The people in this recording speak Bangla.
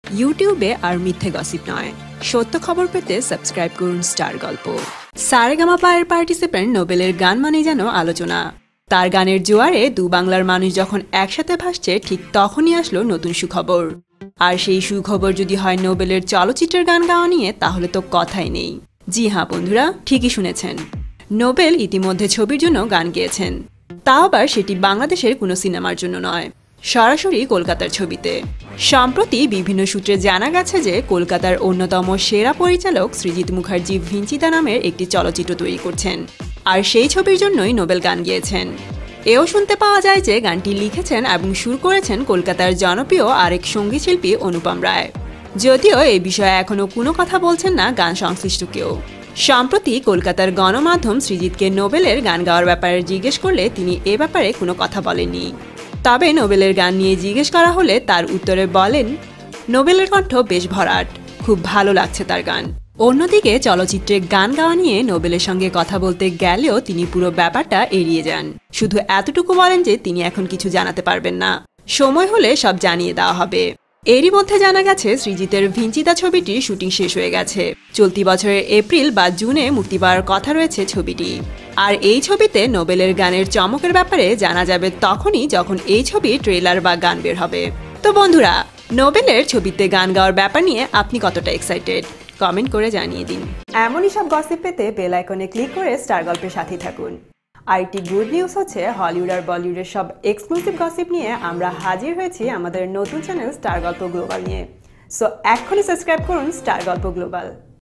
ইউটিউবে আর মিথ্যে গসিপ নয়, সত্য খবর পেতে সাবস্ক্রাইব করুন স্টার গল্প। সারেগামাপার পার্টিসিপেন্ট নোবেলের গান মানেই যেন আলোচনা। তার গানের জোয়ারে দু বাংলার মানুষ যখন একসাথে ভাসছে, ঠিক তখনই আসলো নতুন সুখবর। আর সেই সুখবর যদি হয় নোবেলের চলচ্চিত্রের গান গাওয়া নিয়ে, তাহলে তো কথাই নেই। জি হ্যাঁ বন্ধুরা, ঠিকই শুনেছেন, নোবেল ইতিমধ্যে ছবির জন্য গান গেয়েছেন। তাও আবার সেটি বাংলাদেশের কোনো সিনেমার জন্য নয়, সরাসরি কলকাতার ছবিতে। সম্প্রতি বিভিন্ন সূত্রে জানা গেছে যে কলকাতার অন্যতম সেরা পরিচালক সৃজিত মুখার্জি ভিঞ্চিতা নামের একটি চলচ্চিত্র তৈরি করছেন, আর সেই ছবির জন্যই নোবেল গান গেয়েছেন। এও শুনতে পাওয়া যায় যে গানটি লিখেছেন এবং সুর করেছেন কলকাতার জনপ্রিয় আরেক সঙ্গীতশিল্পী অনুপম রায়। যদিও এই বিষয়ে এখনও কোনো কথা বলছেন না গান সংশ্লিষ্ট কেউ। সম্প্রতি কলকাতার গণমাধ্যম সৃজিতকে নোবেলের গান গাওয়ার ব্যাপারে জিজ্ঞেস করলে তিনি এ ব্যাপারে কোনো কথা বলেননি। তবে নোবেলের গান নিয়ে জিজ্ঞেস করা হলে তার উত্তরে বলেন, নোবেলের কণ্ঠ বেশ ভরাট, খুব ভালো লাগছে তার গান। অন্যদিকে চলচ্চিত্রে গান গাওয়া নিয়ে নোবেলের সঙ্গে কথা বলতে গেলেও তিনি পুরো ব্যাপারটা এড়িয়ে যান। শুধু এতটুকু বলেন যে তিনি এখন কিছু জানাতে পারবেন না, সময় হলে সব জানিয়ে দেওয়া হবে। এরই মধ্যে জানা গেছে সৃজিতের ভিঞ্চিতা ছবিটির শুটিং শেষ হয়ে গেছে। চলতি বছরের এপ্রিল বা জুনে মুক্তি পাওয়ার কথা রয়েছে ছবিটি। আর এই ছবিতে নোবেলের গানের চমকের ব্যাপারে জানা যাবে তখনই, যখন এই ছবির ট্রেলার বা গান বের হবে। তো বন্ধুরা, নোবেলের ছবিতে গান গাওয়ার ব্যাপার নিয়ে আপনি কতটা এক্সাইটেড, কমেন্ট করে জানিয়ে দিন। এমনই সব গসিপ পেতে বেল আইকনে ক্লিক করে স্টার গল্পের সাথেই থাকুন। আর একটি গুড নিউজ হচ্ছে, হলিউড আর বলিউডের সব এক্সক্লুসিভ গসিপ নিয়ে আমরা হাজির হয়েছি আমাদের নতুন চ্যানেল স্টার গল্প গ্লোবাল নিয়ে। সো এখনই সাবস্ক্রাইব করুন স্টার গল্প গ্লোবাল।